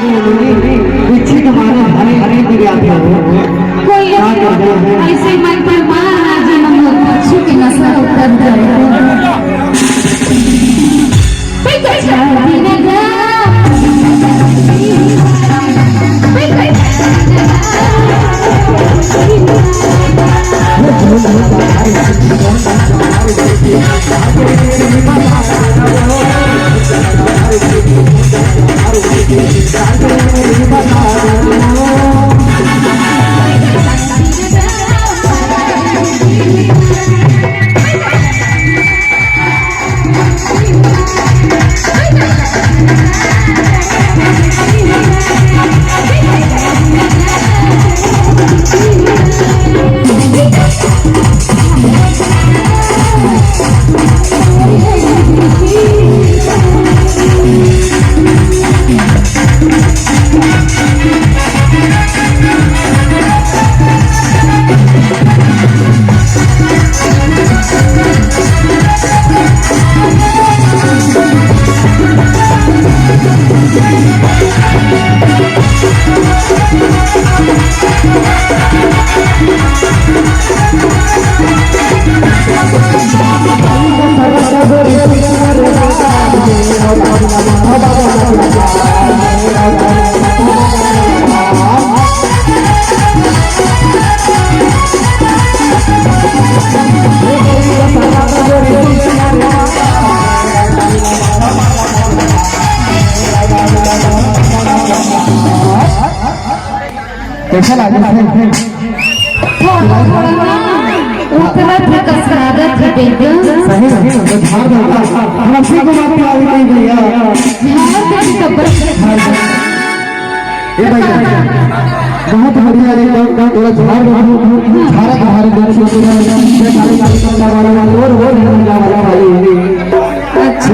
पीछे के मारे हरे हरे गिर आते हो कोई ऐसे मन पर मारा जन्म पक्षी के नस्ल उतर जाए कैसा लगा थोड़ा उतना भी कसरादा थी बेटा सही तो धार दो हम अपनी को बात आ गई भैया हां तेरी कब्र ए भैया बहुत बढ़िया रे थोड़ा झाड़ दो झाड़ धार दो छोटे काले काले वाला और वो वाला वाली